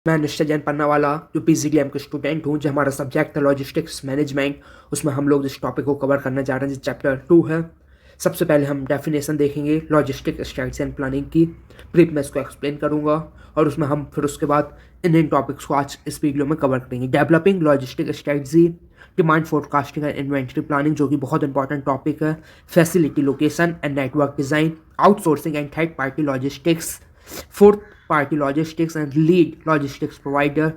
मैं निश्चय जैन पन्नावाला जो PGDM के स्टूडेंट हूँ, जो हमारा सब्जेक्ट है लॉजिस्टिक्स मैनेजमेंट, उसमें हम लोग जिस टॉपिक को कवर करने जा रहे हैं, जो चैप्टर 2 है। सबसे पहले हम डेफिनेशन देखेंगे लॉजिस्टिक स्ट्रैटेजी एंड प्लानिंग की, ब्रीफ में इसको एक्सप्लेन करूँगा और उसमें हम फिर उसके बाद इन टॉपिक्स को आज इस वीडियो में कवर करेंगे। Developing logistic strategy, demand forecasting and inventory planning, जो कि बहुत इंपॉर्टेंट टॉपिक है, facility location and network design, outsourcing and third party logistics, fourth party logistics and lead logistics provider,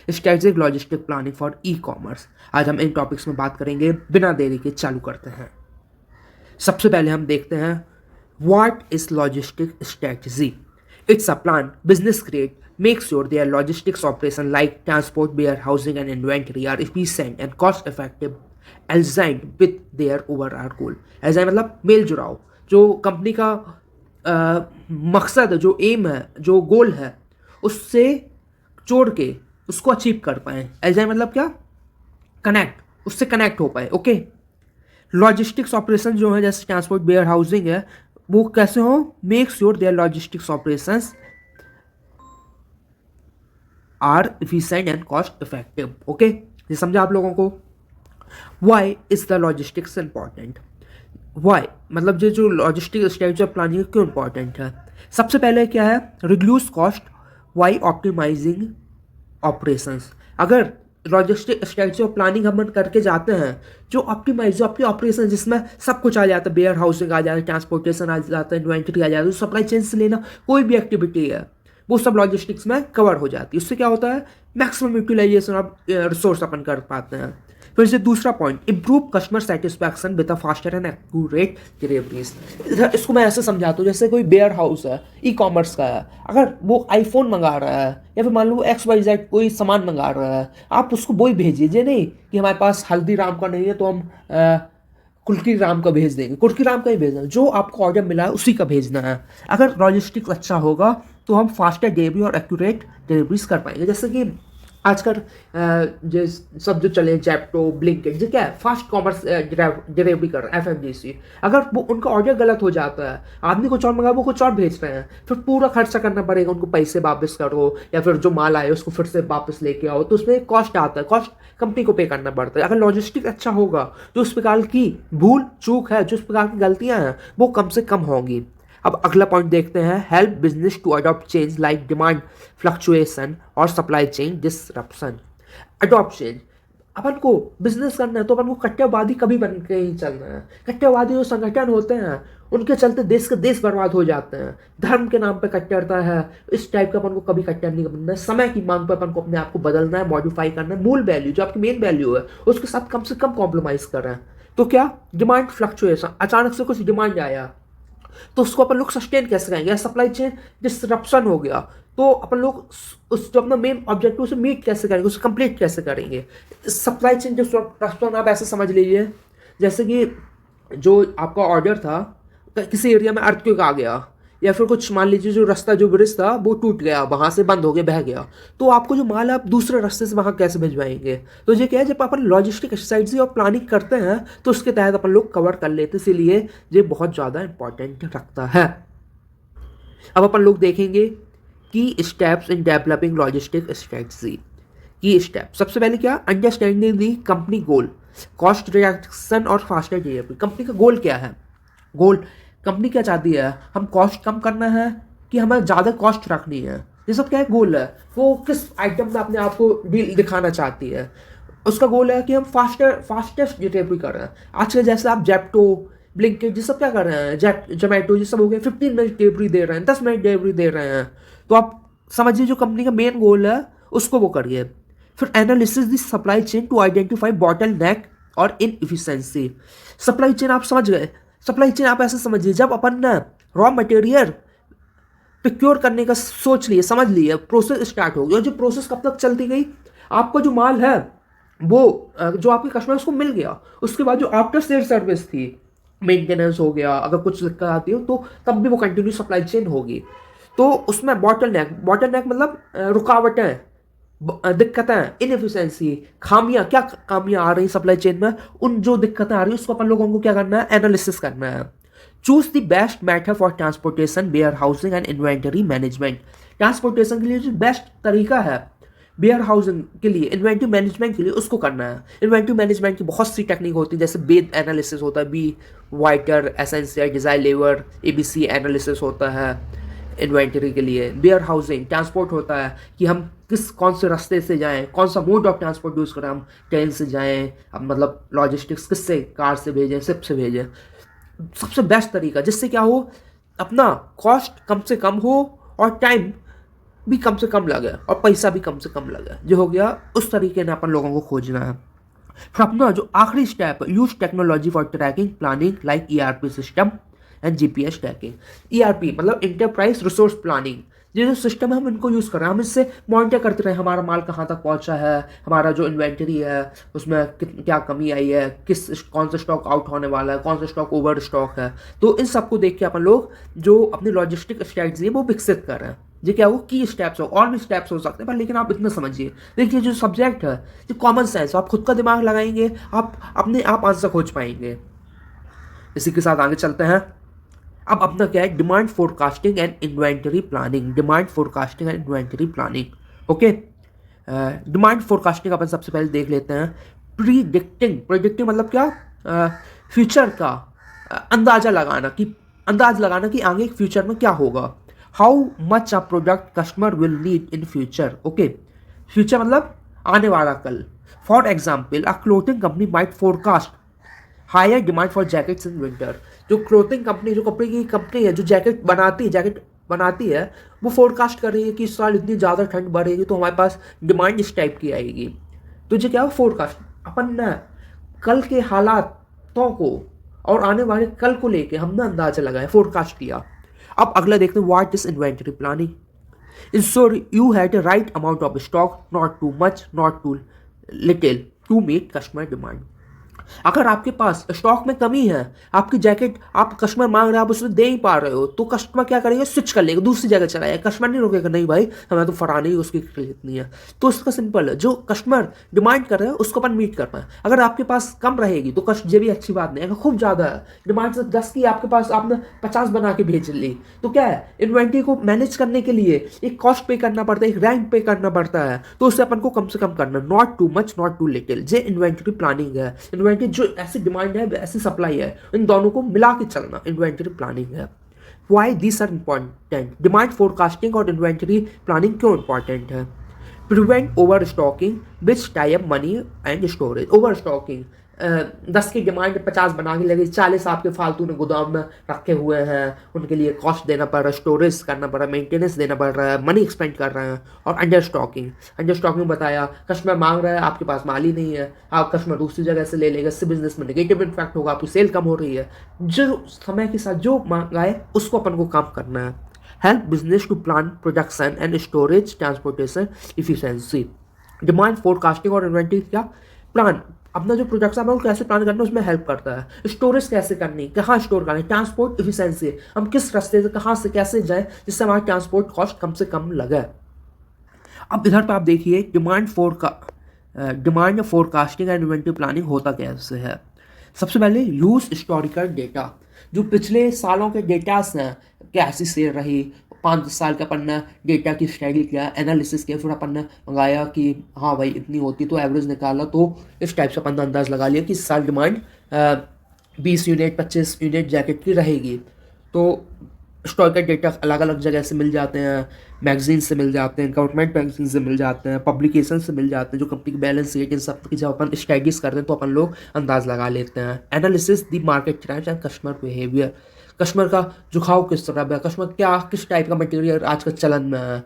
strategic logistic planning for e-commerce. आज हम इन topics में बात करेंगे। बिना देरी के चालू करते हैं। सबसे पहले हम देखते हैं what is logistic strategy. It's a plan business create make sure their logistics operation like transport, warehousing and inventory are efficient and cost effective aligned with their overall goal। ऐसा मतलब मेल जुड़ाओ, जो company का मकसद है, जो M है, जो गोल है, उससे जोड़ के उसको अचीव कर पाएँ। ऐसा मतलब क्या, कनेक्ट, उससे कनेक्ट हो पाए। ओके, लॉजिस्टिक्स ऑपरेशन जो है जैसे ट्रांसपोर्ट, वेयर हाउसिंग है, वो कैसे हो, make sure their logistics operations are efficient and cost effective. Okay, ये समझा आप लोगों को। Why is the logistics important. Why मतलब जो लॉजिस्टिक स्ट्रेटजी ऑफ प्लानिंग क्यों इंपॉर्टेंट है। सबसे पहले क्या है, reduce cost why optimizing operations. अगर लॉजिस्टिक स्ट्रेटजी ऑफ प्लानिंग हम करके जाते हैं, जो ऑप्टिमाइज, जो आपकी ऑपरेशन जिसमें सब कुछ आ जाता है, वेयर हाउसिंग आ जाता है, ट्रांसपोर्टेशन आ जाता है, इन्वेंट्री आ जाता है, सप्लाई चेन से लेना कोई भी एक्टिविटी है, वो सब लॉजिस्टिक्स में कवर हो जाती है। उससे क्या होता है, मैक्सिमम यूटिलाइजेशन ऑफ रिसोर्स अपन कर पाते हैं। फिर से दूसरा point, improve customer satisfaction with a faster and accurate deliveries. इसको मैं ऐसे समझाता हूँ, जैसे कोई वेयर हाउस है, ई-कॉमर्स का है, अगर वो आईफोन मंगा रहा है या फिर मान लो XYZ कोई सामान मंगा रहा है, आप उसको वही भेजिए नहीं कि हमारे पास हल्दीराम का नहीं है तो हम कुल्फी राम का भेज देंगे। कुल्फी राम का ही भेजना, जो आपको ऑर्डर मिला है उसी का भेजना है। अगर लॉजिस्टिक्स अच्छा होगा तो हम फास्टर डिलीवरी और एक्यूरेट डिलीवरीज कर पाएंगे। जैसे कि आजकल जो सब जो चले, जेप्टो, ब्लिंकिट, जो क्या है, फास्ट कॉमर्स डिलीवरी कर रहे हैं, FMCG। अगर वो उनका ऑर्डर गलत हो जाता है, आदमी कुछ और मंगा, वो कुछ और भेज रहे हैं, फिर पूरा खर्चा करना पड़ेगा, उनको पैसे वापस करो या फिर जो माल आए उसको फिर से वापस लेके आओ, तो उसमें कॉस्ट आता है, कॉस्ट कंपनी को पे करना पड़ता है। अगर लॉजिस्टिक अच्छा होगा तो उस प्रकार की भूल चूक है, जो उस प्रकार की गलतियाँ हैं, वो कम से कम होंगी। अब अगला पॉइंट देखते हैं, help business to adopt change like demand fluctuation और supply chain disruption. Adopt change, अपन को बिजनेस करना है तो अपन को कट्टरवादी कभी बन के ही चलना है। कट्टरवादी जो संगठन होते हैं उनके चलते देश के देश बर्बाद हो जाते हैं। धर्म के नाम पे कट्टरता है, इस टाइप का अपन को कभी कट्टर नहीं बनना है। समय की मांग पर अपन को अपने आप को बदलना है, मॉडिफाई करना है। मूल वैल्यू जो आपकी मेन वैल्यू है उसके साथ कम से कम कॉम्प्रोमाइज कर रहे हैं। तो क्या, डिमांड फ्लक्चुएशन, अचानक से कुछ डिमांड आया तो उसको अपन लोग सस्टेन कैसे करेंगे। सप्लाई चेन डिसरप्शन हो गया तो अपन लोग उस जो अपना मेन ऑब्जेक्टिव उसे मीट कैसे करेंगे, उसे कंप्लीट कैसे करेंगे। सप्लाई चेन डिसरप्शन आप ऐसे समझ लीजिए, जैसे कि जो आपका ऑर्डर था, किसी एरिया में अर्थक्वेक आ गया या फिर कुछ मान लीजिए जो रास्ता, जो ब्रिज था वो टूट गया, वहाँ से बंद हो गया, बह गया, तो आपको जो माल है आप दूसरे रास्ते से वहाँ कैसे भिजवाएंगे। तो ये क्या है, जब अपन लॉजिस्टिक एक्सरसाइज और प्लानिंग करते हैं तो उसके तहत अपन लोग कवर कर लेते हैं, इसीलिए ये बहुत ज़्यादा इंपॉर्टेंट रखता है। अब अपन लोग देखेंगे की steps in developing logistic strategy. की स्टेप, सबसे पहले क्या, अंडरस्टैंडिंग दी कंपनी गोल, कॉस्ट रिडक्शन और फास्टर डिलीवरी। कंपनी का गोल क्या है, गोल कंपनी क्या चाहती है, हम कॉस्ट कम करना है कि हमें ज़्यादा कॉस्ट रखनी है, ये सब क्या है गोल है। वो किस आइटम में अपने आप को डील दिखाना चाहती है, उसका गोल है कि हम फास्टेस्ट डिलीवरी कर रहे हैं। आजकल जैसे आप जेप्टो, ब्लिंकिट, ये सब क्या कर रहे हैं, जोमेटो, ये सब हो गए 15 मिनट डिलीवरी दे रहे हैं, 10 मिनट डिलीवरी दे रहे हैं। तो आप समझिए जो कंपनी का मेन गोल है उसको वो करिए। फिर analysis the supply chain to identify bottleneck और इनएफिशिएंसी। सप्लाई चेन आप समझ गए, सप्लाई चेन आप ऐसे समझिए, जब अपन ना रॉ मटेरियल प्रोक्योर करने का सोच लिए, समझ लिए, प्रोसेस स्टार्ट हो गई, और जो प्रोसेस कब तक चलती गई, आपका जो माल है वो जो आपके कस्टमर उसको मिल गया, उसके बाद जो आफ्टर सेल सर्विस थी, मेंटेनेंस हो गया, अगर कुछ दिक्कत आती हो तो तब भी वो कंटिन्यू सप्लाई चेन होगी। तो उसमें बॉटल नेक मतलब रुकावटें, दिक्कतें, इनएफिशिएंसी, खामियां, क्या खामियां आ रही सप्लाई चेन में, उन जो दिक्कतें आ रही है उसको अपन लोगों को क्या करना है, एनालिसिस करना है। Choose the best method for transportation, warehousing and inventory management. Transportation के लिए जो बेस्ट तरीका है वेयर हाउसिंग के लिए, इन्वेंटरी मैनेजमेंट के लिए उसको करना है। इन्वेंटरी मैनेजमेंट की बहुत सी टेक्निक होती है, जैसे बेद एनालिसिस होता है, बी वाइटर, एसेंशियल, डिजायर लेवर, एबीसी एनालिसिस होता है इन्वेंटरी के लिए। वेयर हाउसिंग, ट्रांसपोर्ट होता है कि हम कौन से रास्ते से जाएं, कौन सा मोड ऑफ ट्रांसपोर्ट यूज़ करें, हम ट्रेन से जाएं, अब मतलब लॉजिस्टिक्स किससे, कार से भेजें, शिप से भेजें, सबसे बेस्ट तरीका जिससे क्या हो, अपना कॉस्ट कम से कम हो और टाइम भी कम से कम लगे और पैसा भी कम से कम लगे, जो हो गया उस तरीके ने अपन लोगों को खोजना है। फिर अपना जो आखिरी स्टेप है, use technology for tracking planning like ERP system and GPS tracking. ERP मतलब इंटरप्राइज रिसोर्स प्लानिंग, ये जो सिस्टम है हम इनको यूज़ कर रहे हैं, हम इससे मॉनिटर करते रहे हमारा माल कहाँ तक पहुँचा है, हमारा जो इन्वेंटरी है उसमें क्या कमी आई है, कौन सा स्टॉक आउट होने वाला है, कौन सा स्टॉक ओवर स्टॉक है। तो इन सबको देख के अपन लोग जो अपनी लॉजिस्टिक स्ट्रैटेजी है वो विकसित कर रहे हैं। ये क्या वो की स्टेप्स हो, और भी स्टेप्स हो सकते हैं, पर लेकिन आप इतना समझिए। देखिए जो सब्जेक्ट है ये कॉमन सेंस, आप खुद का दिमाग लगाएंगे, आप अपने आप आंसर खोज पाएंगे। इसी के साथ आगे चलते हैं। अब अपना क्या है, demand forecasting and inventory planning. Demand forecasting and inventory planning, okay. Demand forecasting अपन सबसे पहले देख लेते हैं। प्रिडिक्टिंग मतलब क्या, फ्यूचर का अंदाज लगाना कि आगे फ्यूचर में क्या होगा। How much a product customer will need in future, okay. Future मतलब आने वाला कल। For example, a clothing company might forecast higher demand for jackets in winter. जो क्लोथिंग कंपनी, जो कपड़े की कंपनी है, जो जैकेट बनाती है, वो फोरकास्ट कर रही है कि इस साल इतनी ज़्यादा ठंड बढ़ेगी तो हमारे पास डिमांड इस टाइप की आएगी। तो ये क्या है, फोरकास्ट। अपन ना कल के हालातों को और आने वाले कल को लेके हमने अंदाजा लगाया, फोरकास्ट किया। अब अगला देखते हैं, what is inventory planning. Ensure you had the right amount of stock, not too much not too little, to meet customer demand. अगर आपके पास स्टॉक में कमी है, आपकी जैकेट आप कस्टमर मांग रहे हैं, आप उसमें दे ही पा रहे हो, तो कस्टमर क्या करेगा, स्विच कर लेगा, दूसरी जगह चला जाएगा। कस्टमर नहीं रोकेगा, नहीं भाई हमें तो फरानी ही उसकी खरीदनी है। तो इसका सिंपल है, जो कस्टमर डिमांड कर रहे हैं उसको अपन मीट कर पाए। अगर आपके पास कम रहेगी तो ये भी अच्छी बात नहीं। अगर खूब ज़्यादा है, डिमांड से 10 की आपके पास, आपने 50 बना के भेज ली, तो क्या है, इन्वेंटरी को मैनेज करने के लिए एक कॉस्ट पे करना पड़ता है, एक रैंक पे करना पड़ता है। तो उससे अपन को कम से कम करना, not too much not too little. ये इन्वेंटरी प्लानिंग है। इन्वेंटरी जो ऐसी डिमांड है ऐसी सप्लाई है, इन दोनों को मिला के चलना इन्वेंटरी प्लानिंग है। Why these are important, demand forecasting और इन्वेंटरी प्लानिंग क्यों इंपॉर्टेंट है। Prevent overstocking which tie up money and storage. Overstocking, 10 की डिमांड 50 बना के लगी, 40 आपके फालतू ने गोदाम में रखे हुए हैं, उनके लिए कॉस्ट देना पड़ रहा है, स्टोरेज करना पड़ रहा है, मेंटेनेंस देना पड़ रहा है, मनी एक्सपेंड कर रहे हैं। और अंडर स्टॉकिंग बताया, कस्टमर मांग रहा है, आपके पास माल ही नहीं है, आप कस्टमर दूसरी जगह से ले लेगा, इससे बिजनेस में नेगेटिव इम्पैक्ट होगा, आपकी सेल कम हो रही है। जो समय के साथ जो मांगाए उसको अपन को काम करना है। Help business to plan production and storage transportation efficiency. Demand forecasting और इन्वेंटरी क्या, प्लान अपना जो प्रोडक्ट्स है वो कैसे प्लान करना है उसमें हेल्प करता है। स्टोरेज कैसे करनी, कहाँ स्टोर करनी, ट्रांसपोर्ट इफिशिएंसी, हम किस रास्ते से कहाँ से कैसे जाएं जिससे हमारा ट्रांसपोर्ट कॉस्ट कम से कम लगे। अब इधर पे आप देखिए, demand forecasting and inventory planning होता कैसे है। सबसे पहले यूज हिस्टोरिकल डेटा, जो पिछले सालों के डेटास हैं, कैसी सेल रही, 5-10 साल का अपन ने डेटा की स्टडी किया, एनालिसिस किया, फिर अपन ने मंगाया कि हाँ भाई इतनी होती, तो एवरेज निकाला, तो इस टाइप से अपन ने अंदाज लगा लिया कि इस साल डिमांड 20 यूनिट 25 यूनिट जैकेट की रहेगी। तो हिस्टोरिकल डेटा अलग अलग जगह से मिल जाते हैं, मैगजीन से मिल जाते हैं, गवर्नमेंट मैगजीन से मिल जाते हैं, पब्लिकेशन से मिल जाते हैं, जो कंपनी की बैलेंस शीट, इन सब की जब अपन स्टडीज करते हैं तो अपन लोग अंदाज लगा लेते हैं। Analysis the market trends and customer behaviour, customer का झुकाव किस तरह है, कस्टमर किस टाइप का मटेरियल आज का चलन में है,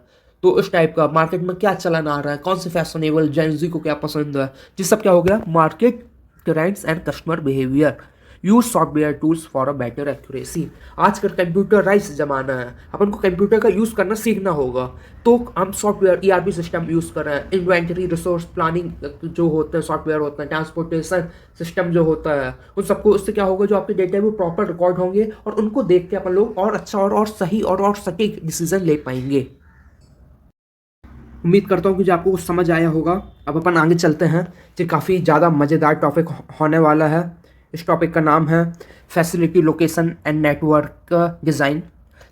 तो इस टाइप का मार्केट में क्या चलन आ रहा है, कौन से फैशनेबल, जेंजी को क्या पसंद है, ये सब क्या हो गया, market trends and customer behaviour. Use software tools for a better accuracy, आजकल कंप्यूटराइज ज़माना है, अपन को कंप्यूटर का यूज़ करना सीखना होगा, तो हम सॉफ्टवेयर ईआरपी सिस्टम यूज़ कर रहे हैं। इन्वेंटरी रिसोर्स प्लानिंग जो होते हैं सॉफ्टवेयर होते हैं, ट्रांसपोर्टेशन सिस्टम जो होता है, उन सबको, उससे क्या होगा, जो आपके डेटा है वो प्रॉपर रिकॉर्ड होंगे और उनको देख के अपन लोग और अच्छा और सही और सटीक डिसीजन ले पाएंगे। उम्मीद करता हूँ कि जो आपको कुछ समझ आया होगा। अब अपन आगे चलते हैं, जो काफ़ी ज़्यादा मज़ेदार टॉपिक होने वाला है। इस टॉपिक का नाम है facility location and network design.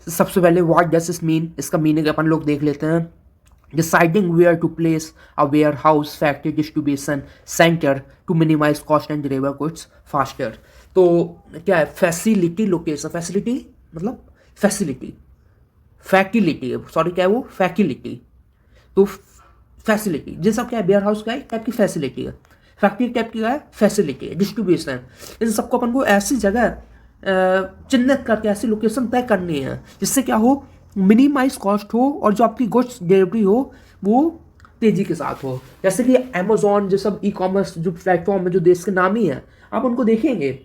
सबसे पहले व्हाट डज दिस मीन, इसका मीनिंग अपन लोग देख लेते हैं। deciding where to place a warehouse, factory, distribution center to minimize cost and deliver goods faster. तो क्या है फैसिलिटी लोकेशन, फैसिलिटी मतलब फैसिलिटी, फैकिलिटी, सॉरी क्या है वो फैकिलिटी। तो फैसिलिटी जैसा क्या है वेयर हाउस का एक टाइप की फैसिलिटी है, फैक्ट्री टाइप की है फैसिलिटी है, डिस्ट्रीब्यूशन, इन सबको अपन को ऐसी जगह चिन्हित करके ऐसी लोकेशन तय करनी है जिससे क्या हो मिनिमाइज कॉस्ट हो और जो आपकी गुड्स डिलीवरी हो वो तेजी के साथ हो। जैसे कि अमेजोन जो सब ई कॉमर्स जो प्लेटफॉर्म है जो देश के नामी है, आप उनको देखेंगे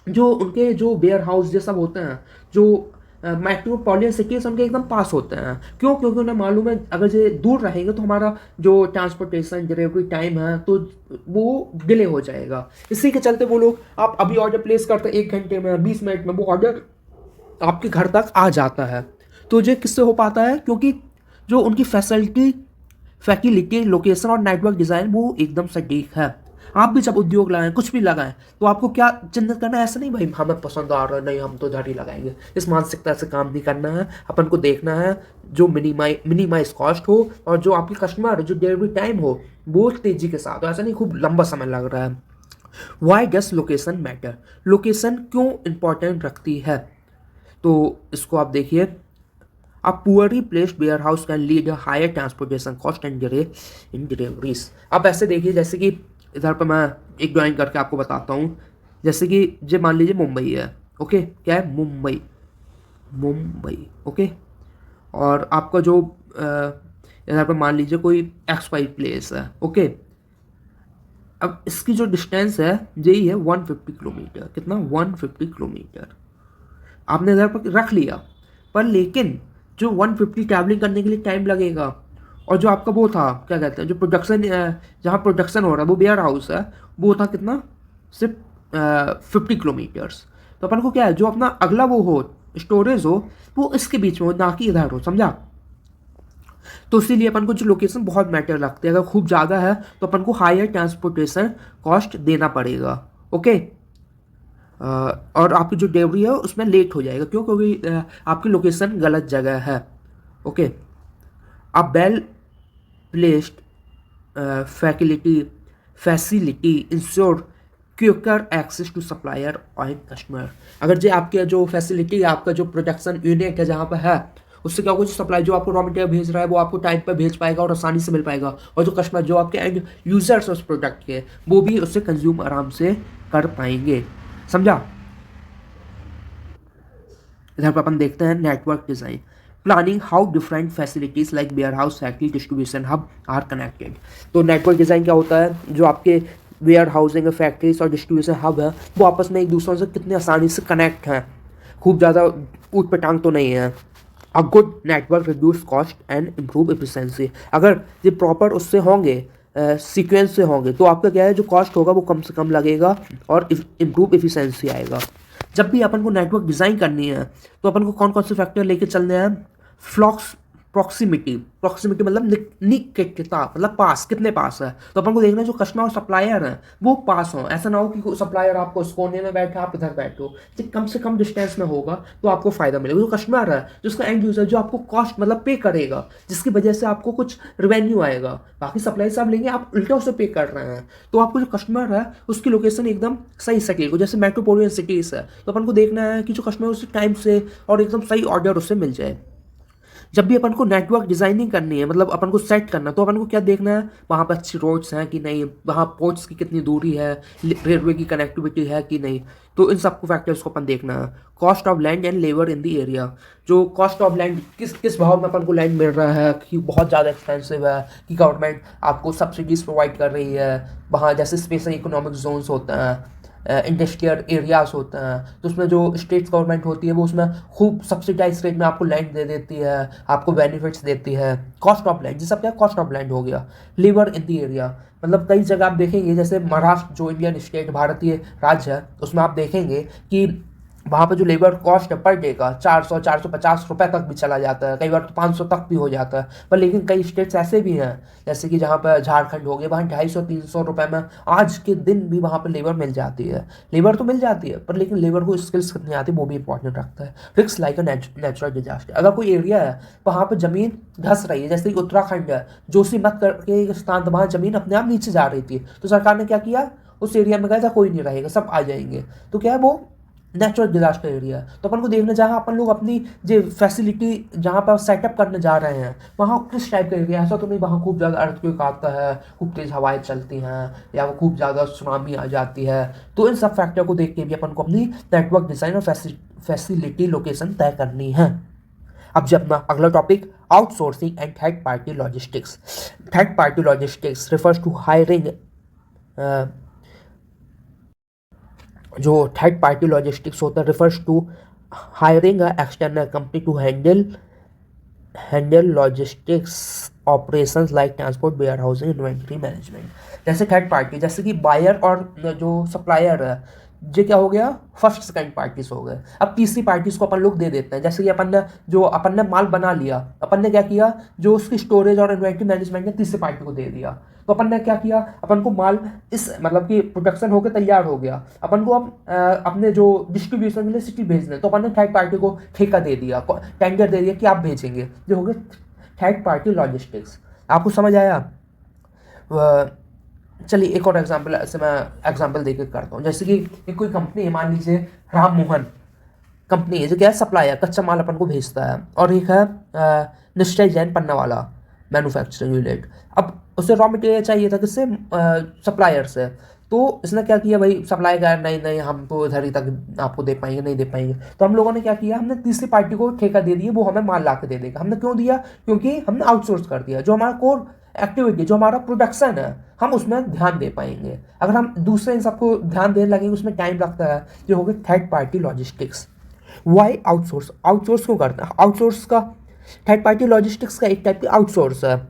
जो उनके जो वेयर हाउस ये सब होते हैं जो मेट्रोपॉलिटन सिटीज उनके एकदम पास होते हैं। क्यों? क्योंकि उन्हें मालूम है अगर ये दूर रहेंगे तो हमारा जो ट्रांसपोर्टेशन डिलीवरी टाइम है तो वो डिले हो जाएगा। इसी के चलते वो लोग आप अभी ऑर्डर प्लेस करते हैं 1 घंटे में 20 मिनट में वो ऑर्डर आपके घर तक आ जाता है। तो ये किससे हो पाता है? क्योंकि जो उनकी फैसिलिटी लोकेशन और नेटवर्क डिज़ाइन वो एकदम सटीक है। आप भी जब उद्योग लगाएं कुछ भी लगाएं तो आपको क्या चिन्हित करना है? ऐसा नहीं भाई हमें पसंद आ रहा है नहीं हम तो इधर ही लगाएंगे, इस मानसिकता से काम नहीं करना है। अपन को देखना है जो मिनिमाइज कॉस्ट हो और जो आपकी कस्टमर जो डिलीवरी टाइम हो वो तेजी के साथ हो, ऐसा नहीं खूब लंबा समय लग रहा है। वाई डस लोकेशन मैटर, लोकेशन क्यों इंपॉर्टेंट रखती है? तो इसको आप देखिए, a poorly placed warehouse can lead a higher transportation cost and delay in deliveries। अब ऐसे देखिए जैसे कि इधर पर मैं एक ड्राइंग करके आपको बताता हूँ। जैसे कि जो मान लीजिए मुंबई है, ओके, क्या है मुंबई, मुंबई ओके, और आपका जो इधर पर मान लीजिए कोई XY प्लेस है, ओके। अब इसकी जो डिस्टेंस है यही है 150 किलोमीटर, कितना 150 किलोमीटर आपने इधर पर रख लिया, पर लेकिन जो 150 ट्रैवलिंग करने के लिए टाइम लगेगा और जो आपका वो था क्या कहते हैं जो प्रोडक्शन जहाँ प्रोडक्शन हो रहा है वो वेयर हाउस है वो था कितना सिर्फ 50 किलोमीटर्स। तो अपन को क्या है जो अपना अगला वो हो स्टोरेज हो वो इसके बीच में हो ना कि इधर हो, समझा? तो इसीलिए अपन को जो लोकेशन बहुत मैटर लगती है। अगर खूब ज़्यादा है तो अपन को हायर ट्रांसपोर्टेशन कॉस्ट देना पड़ेगा, ओके। और आपकी जो डिलीवरी है उसमें लेट हो जाएगा। क्यों? क्योंकि आपकी लोकेशन गलत जगह है, ओके। अब well placed facility ensure quicker access to supplier और कस्टमर। अगर जो आपके जो फैसिलिटी आपका जो प्रोडक्शन यूनिट है जहाँ पर है उससे क्या होगा, जो सप्लाई जो आपको रॉ मटेरियल भेज रहा है वो आपको टाइम पर भेज पाएगा और आसानी से मिल पाएगा, और जो कस्टमर जो आपके एंड यूजर्स उस प्रोडक्ट के वो भी उससे कंज्यूम आराम से कर पाएंगे, समझा? इधर पर अपन देखते हैं network design, planning how different facilities like warehouse factory distribution hub are connected. तो नेटवर्क डिजाइन क्या होता है, जो आपके वेयर हाउसिंग फैक्ट्रीज और डिस्ट्रीब्यूशन हब है वो आपस में एक दूसरे से कितने आसानी से कनेक्ट हैं, खूब ज़्यादा ऊट पटांग तो नहीं है। A good network reduce cost and improve efficiency. अगर ये प्रॉपर उससे होंगे सीक्वेंस से होंगे तो आपका क्या है जो कॉस्ट होगा वो कम से कम लगेगा और इम्प्रूव एफिशिएंसी आएगा। जब भी अपन को नेटवर्क डिज़ाइन करनी है तो अपन को कौन कौन से फैक्टर लेके चलने हैं? प्रॉक्सिमिटी मतलब निकटता, मतलब पास, कितने पास है। तो अपन को देखना है जो कस्टमर और सप्लायर है वो पास हो। ऐसा ना हो कि सप्लायर आपको उस कोने में बैठे आप इधर बैठो, तो कम से कम डिस्टेंस में होगा तो आपको फायदा मिलेगा। जो कस्टमर है जिसका एंड यूजर जो आपको कॉस्ट मतलब पे करेगा जिसकी वजह से आपको कुछ रेवेन्यू आएगा, बाकी सप्लाई से आप लेंगे आप उल्टा उसे पे कर रहे हैं, तो आपको जो कस्टमर है उसकी लोकेशन एकदम सही सटीक हो। जैसे मेट्रोपॉलिटन सिटीज़ है तो अपन को देखना है कि जो कस्टमर उसे टाइम से और एकदम सही ऑर्डर उससे मिल जाए। जब भी अपन को नेटवर्क डिज़ाइनिंग करनी है मतलब अपन को सेट करना है तो अपन को क्या देखना है, वहाँ पर अच्छी रोड्स हैं कि नहीं, वहाँ पोर्ट्स की कितनी दूरी है, रेलवे की कनेक्टिविटी है कि नहीं, तो इन सबको फैक्टर्स को अपन देखना है। Cost of land and labour in the area, जो कॉस्ट ऑफ लैंड किस भाव में अपन को लैंड मिल रहा है, कि बहुत ज़्यादा एक्सपेंसिव है कि गवर्नमेंट आपको सब्सिडीज़ प्रोवाइड कर रही है। वहाँ जैसे स्पेशल इकोनॉमिक जोन्स होते हैं, इंडस्ट्रियल एरियाज होते हैं तो उसमें जो स्टेट गवर्नमेंट होती है वो उसमें खूब सब्सिडाइज रेट में आपको लैंड दे देती है, आपको बेनिफिट्स देती है। कॉस्ट ऑफ लैंड जिसका क्या कॉस्ट ऑफ लैंड हो गया। लेबर इन द एरिया मतलब कई जगह आप देखेंगे जैसे महाराष्ट्र जो इंडियन स्टेट भारतीय राज्य है उसमें आप देखेंगे कि वहाँ पे जो लेबर कॉस्ट है पर डे का 400-450 रुपये तक भी चला जाता है, कई बार तो 500 तक भी हो जाता है। पर लेकिन कई स्टेट्स ऐसे भी हैं, जैसे कि जहाँ पर झारखंड हो गया, वहाँ 250-300 रुपये में आज के दिन भी वहाँ पर लेबर मिल जाती है। लेबर तो मिल जाती है, पर लेकिन लेबर को स्किल्स कितनी आती है वो भी इंपॉर्टेंट रखता है। Risk like a natural disaster, अगर कोई एरिया है वहाँ पर जमीन धंस रही है, जैसे कि उत्तराखंड है, जोशी मत करके एक स्थान था, वहाँ जमीन अपने आप नीचे जा रही थी, तो सरकार ने क्या किया, उस एरिया में कहा था कोई नहीं रहेगा, सब आ जाएंगे। तो क्या है, वो नेचुरल डिजास्टर एरिया है। तो अपन को देखना, जहाँ अपन लोग अपनी जो फैसिलिटी जहाँ पर सेटअप करने जा रहे हैं, वहाँ किस टाइप का एरिया, ऐसा तो नहीं वहाँ खूब ज़्यादा अर्थक्वेक आता है, खूब तेज़ हवाएं चलती हैं, या वो खूब ज़्यादा सुनामी आ जाती है। तो इन सब फैक्टर को देख के भी अपन को अपनी नेटवर्क डिज़ाइन और फैसिलिटी लोकेशन तय करनी है। अब जब अपना अगला topic, outsourcing and third party logistics. Third party logistics refers to hiring, जो थर्ड पार्टी लॉजिस्टिक्स होता है, refers to hiring a external company to handle logistics operations like transport, warehousing, inventory management. जैसे third party, जैसे कि buyer और जो supplier है, ये क्या हो गया, फर्स्ट सेकंड पार्टीज हो गए। अब तीसरी पार्टीज को अपन लोग दे देते हैं, जैसे कि अपन ने माल बना लिया, अपन ने क्या किया, जो उसकी स्टोरेज और इन्वेंट्री मैनेजमेंट ने तीसरी पार्टी को दे दिया। तो अपन ने क्या किया, अपन को माल इस मतलब कि प्रोडक्शन होकर तैयार हो गया, अपन को अब अपने जो डिस्ट्रीब्यूशन के लिए सिटी भेजना है, तो अपन ने थर्ड पार्टी को ठेका दे दिया, टेंडर दे दिया कि आप भेजेंगे, जो हो गया थर्ड पार्टी लॉजिस्टिक्स। आपको समझ आया? चलिए एक और एग्जांपल ऐसे मैं एग्जांपल देकर करता हूँ। जैसे कि एक कोई कंपनी है, मान लीजिए राम मोहन कंपनी है, जो क्या है, सप्लायर, कच्चा माल अपन को भेजता है, और एक है निश्चय जैन पन्ना वाला मैन्युफैक्चरिंग यूनिट। अब उसे रॉ मटेरियल चाहिए था, किससे, सप्लायर से। तो इसने क्या किया भाई, सप्लाई का नहीं नहीं हम तो इधर ही तक आपको दे पाएंगे, नहीं दे पाएंगे। तो हम लोगों ने क्या किया, हमने तीसरी पार्टी को ठेका दे दिया, वो हमें माल ला के दे देगा। हमने क्यों दिया, क्योंकि हमने आउटसोर्स कर दिया, जो हमारा कोर एक्टिविटी, जो हमारा प्रोडक्शन है, हम उसमें ध्यान दे पाएंगे। अगर हम दूसरे इन सबको ध्यान देने लगेंगे, उसमें टाइम लगता है, जो हो गया third party logistics. Why outsource, outsource क्यों करते हैं, आउटसोर्स का, थर्ड पार्टी लॉजिस्टिक्स का एक टाइप की आउटसोर्स है।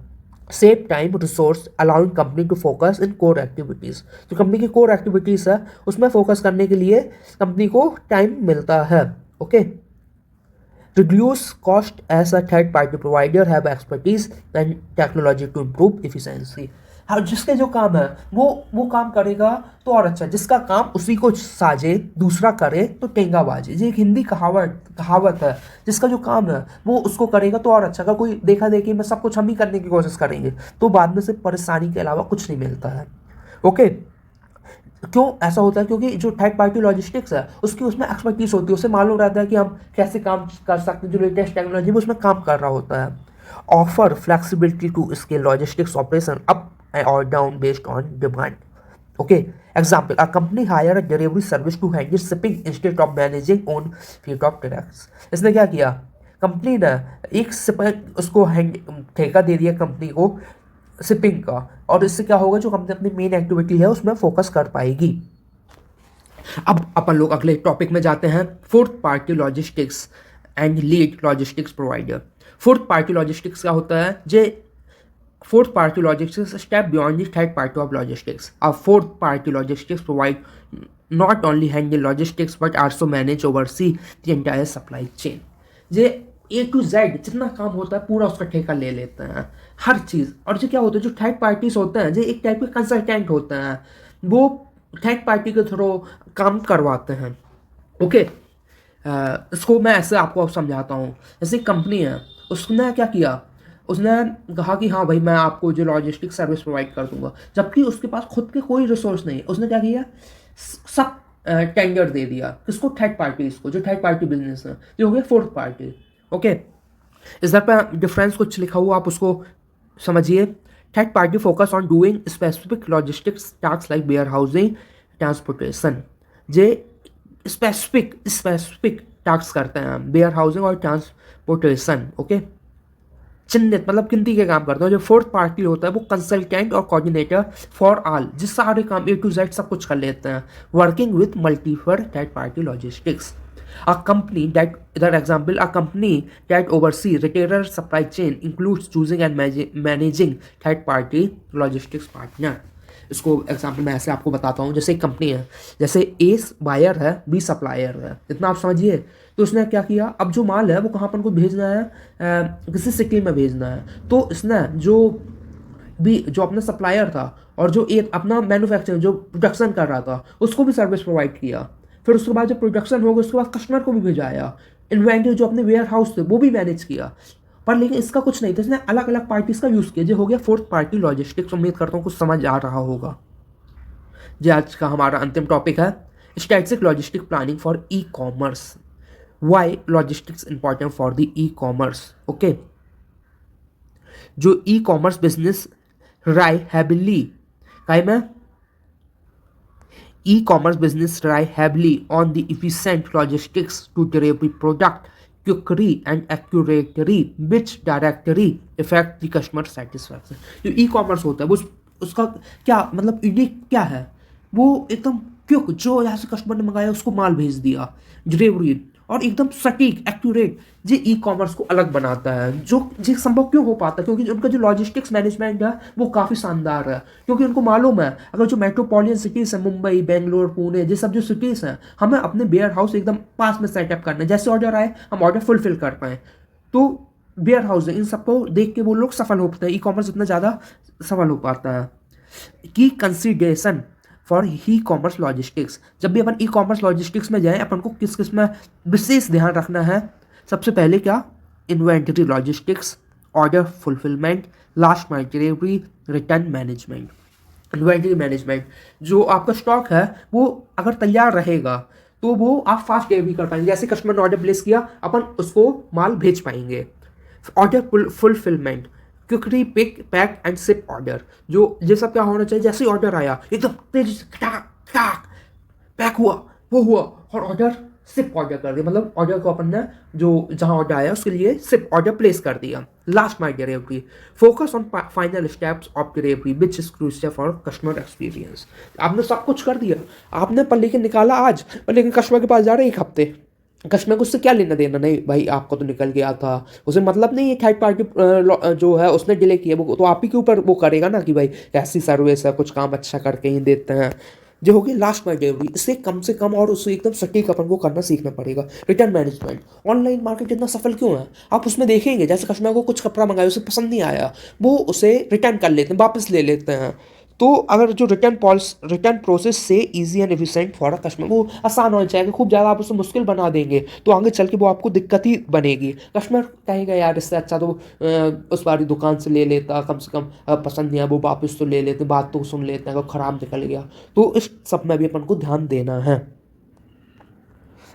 Save time resource allowing company to focus in core activities, जो कंपनी की कोर एक्टिविटीज़ है उसमें फोकस करने के लिए कंपनी को टाइम मिलता है। Okay, reduce cost as a third party provider have expertise and technology to improve efficiency। हाँ, जिसके जो काम है वो काम करेगा तो और अच्छा, जिसका काम उसी को साजे दूसरा करे तो टेंगा बाजे। ये एक हिंदी कहावत है, जिसका जो काम है वो उसको करेगा तो और अच्छा। अगर कोई देखा देखी में सब कुछ हम ही करने की कोशिश करेंगे तो बाद में से परेशानी के अलावा कुछ नहीं मिलता है। ओके, क्यों ऐसा होता है, क्योंकि जो थर्ड पार्टी लॉजिस्टिक्स है उसकी उसमें एक्सपर्टीज होती है, उससे मालूम रहता है कि हम कैसे काम कर सकते हैं, जो लेटेस्ट टेक्नोलॉजी वो उसमें काम कर रहा होता है। Offer flexibility to scale logistics operation up और down based on demand. Okay, example, a company hire a delivery service to handle shipping instead of managing own fleet of trucks. इसने क्या किया, कंपनी ने एक उसको ठेका दे दिया कंपनी को शिपिंग का, और इससे क्या होगा, जो कंपनी अपनी मेन एक्टिविटी है उसमें फोकस कर पाएगी। अब अपन लोग अगले टॉपिक में जाते हैं, fourth party logistics and lead logistics provider. Fourth party logistics क्या होता है, जे fourth party logistics step beyond the third party of logistics. A fourth party logistics provide not only handle logistics but also manage oversee the entire supply chain. ये A to Z जितना काम होता है पूरा उसका ठेका ले लेते हैं, हर चीज़। और जो क्या होता है, जो थर्ड पार्टीज होते हैं, जो एक टाइप के कंसल्टेंट होते हैं, वो थर्ड पार्टी के थ्रू काम करवाते हैं। ओके, इसको मैं ऐसे आपको समझाता हूँ। जैसे कंपनी है, उसने क्या किया, उसने कहा कि हाँ भाई मैं आपको जो लॉजिस्टिक सर्विस प्रोवाइड कर दूंगा, जबकि उसके पास खुद के कोई रिसोर्स नहीं है। उसने क्या किया, सब टेंडर दे दिया, किसको, थर्ड पार्टीज को, जो थर्ड पार्टी बिजनेस है, जो हो गया फोर्थ पार्टी। ओके, इधर पर डिफरेंस कुछ लिखा हुआ, आप उसको समझिए। Third party focus on doing specific logistics task like warehousing, transportation. जे स्पेसिफिक टास्क करते हैं, वेयर हाउसिंग और ट्रांसपोर्टेशन। ओके, चिन्हित मतलब गिनती के काम करते हैं। जो फोर्थ पार्टी होता है वो कंसल्टेंट और कोऑर्डिनेटर फॉर ऑल, जिस सारे काम A to Z सब कुछ कर लेते हैं, working with multiple third party logistics. A company that, इधर example, a company that oversee retailer supply chain includes choosing and managing third party logistics partner. इसको एग्जाम्पल मैं ऐसे आपको बताता हूँ, जैसे एक कंपनी है, जैसे ए बायर है, बी सप्लायर है, इतना आप समझिए। तो उसने क्या किया, अब जो माल है वो कहाँ पर को भेजना है, किसी सिटी में भेजना है। तो इसने जो अपना सप्लायर था और जो एक अपना मैन्युफैक्चरिंग जो प्रोडक्शन कर रहा था उसको भी सर्विस प्रोवाइड किया। फिर उसके बाद जब प्रोडक्शन हो गया उसके बाद कस्टमर को भी भेजाया, इन्वेंटरी जो अपने वेयर हाउस थे वो भी मैनेज किया। पर लेकिन इसका कुछ नहीं था, इसने अलग अलग पार्टीज का यूज़ किया। जो हो गया फोर्थ पार्टी लॉजिस्टिक्स। उम्मीद करता हूँ कुछ समझ आ रहा होगा। जो आज का हमारा अंतिम टॉपिक है, strategic logistic planning for e commerce. Why logistics important for the e commerce. Okay, जो e commerce business rely heavily काय में e-commerce business rely heavily on the efficient logistics to deliver product quickly and accurately, which directly affect the customer satisfaction। जो e-commerce होता है वो उसका क्या मतलब यूनिक क्या है, वो एकदम क्विक, जो यहाँ से कस्टमर ने मंगाया उसको माल भेज दिया, डिलीवरी, और एकदम सटीक एक्यूरेट। ये ई कॉमर्स को अलग बनाता है। जो ये संभव क्यों हो पाता है, क्योंकि उनका जो लॉजिस्टिक्स मैनेजमेंट है वो काफ़ी शानदार है। क्योंकि उनको मालूम है अगर जो मेट्रोपॉलिटन सिटीज़ हैं, मुंबई, बेंगलोर, पुणे, ये सब जो सिटीज़ हैं, हमें अपने वेयर हाउस एकदम पास में सेटअप करना है। जैसे ऑर्डर आए हम ऑर्डर फुलफिल कर पाएँ। तो वेयर हाउस इन सबको देख के वो लोग सफल होते हैं। ई कॉमर्स इतना ज़्यादा सफल हो पाता है। की consideration for e commerce logistics. जब भी अपन ई कॉमर्स लॉजिस्टिक्स में जाएं अपन को किस किस में विशेष ध्यान रखना है। सबसे पहले क्या, inventory logistics, order fulfilment, last mile delivery, return management. Inventory management, जो आपका स्टॉक है वो अगर तैयार रहेगा तो वो आप फास्ट डिलीवरी कर पाएंगे। जैसे कस्टमर ने ऑर्डर प्लेस किया अपन उसको माल भेज पाएंगे। Order fulfilment, quickly pick pack and ship order. जो ये सब क्या होना चाहिए, जैसे ही ऑर्डर आया एकदम तेजी से टाक टाक पैक हुआ, वो हुआ, और ऑर्डर शिप ऑर्डर कर दिया। मतलब ऑर्डर को अपन ने जो जहां ऑर्डर आया उसके लिए शिप ऑर्डर प्लेस कर दिया। Last mile delivery, focus on final steps of delivery which is crucial for customer experience. आपने सब कुछ कर दिया, आपने पर लेकिन निकाला आज, पर लेकिन कस्टमर के पास जा रहे 1 हफ्ते। कस्टमर को उससे क्या लेना देना, नहीं भाई आपको तो निकल गया था, उसे मतलब नहीं है। थर्ड पार्टी जो है उसने डिले किया, वो तो आप ही के ऊपर वो करेगा ना कि भाई ऐसी सर्विस है, कुछ काम अच्छा करके ही देते हैं। जो होगी लास्ट माइल डिलीवरी, इससे कम से कम और उससे एकदम सटीक अपन को करना सीखना पड़ेगा। रिटर्न मैनेजमेंट, ऑनलाइन मार्केट इतना सफल क्यों है, आप उसमें देखेंगे जैसे कस्टमर को कुछ कपड़ा मंगाया उसे पसंद नहीं आया, वो उसे रिटर्न कर लेते हैं, वापस ले लेते हैं। तो अगर जो रिटर्न प्रोसेस से easy and efficient for a customer, वो आसान होना चाहिए। खूब ज़्यादा आप उसे मुश्किल बना देंगे तो आगे चल के वो आपको दिक्कत ही बनेगी। कस्टमर कहेगा यार इससे अच्छा तो उस वाली दुकान से ले लेता, कम से कम पसंद नहीं आया वो वापस तो ले लेते, बात तो सुन लेते हैं, अगर ख़राब निकल गया। तो इस सब में भी अपन को ध्यान देना है।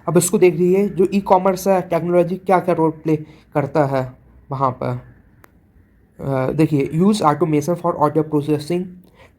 अब इसको देख लीजिए, जो ई कॉमर्स है टेक्नोलॉजी क्या क्या रोल प्ले करता है वहाँ पर। देखिए, use automation for order processing,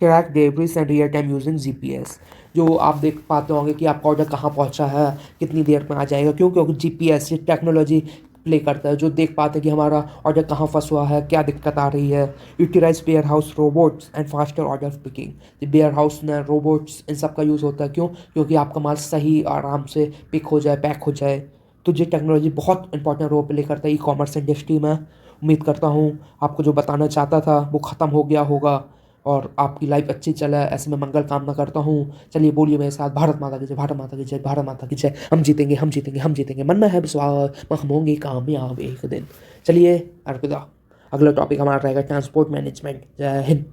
track deliveries and real time using GPS. जो आप देख पाते होंगे कि आपका ऑर्डर कहाँ पहुँचा है, कितनी देर में आ जाएगा। क्यों, क्योंकि जीपीएस ये टेक्नोलॉजी प्ले करता है, जो देख पाते हैं कि हमारा ऑर्डर कहाँ फंसा हुआ है, क्या दिक्कत आ रही है। Utilize warehouse robots and faster order picking. Warehouse में रोबोट्स इन सब का यूज़ होता है। क्यों, क्योंकि आपका माल सही आराम से पिक हो जाए, पैक हो जाए। तो ये टेक्नोलॉजी बहुत इंपॉर्टेंट रोल प्ले करता है ई कॉमर्स इंडस्ट्री में। उम्मीद करता हूँ आपको जो बताना चाहता था वो ख़त्म हो गया होगा और आपकी लाइफ अच्छी चले, ऐसे में मंगल कामना करता हूँ। चलिए बोलिए मेरे साथ, भारत माता की जय, भारत माता की जय, भारत माता की जय। हम जीतेंगे, हम जीतेंगे, हम जीतेंगे, मन में है विश्वास, हम होंगे कामयाब एक दिन। चलिए अर्पिता, अगला टॉपिक हमारा रहेगा ट्रांसपोर्ट मैनेजमेंट। जय हिंद,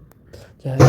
जय हिंद।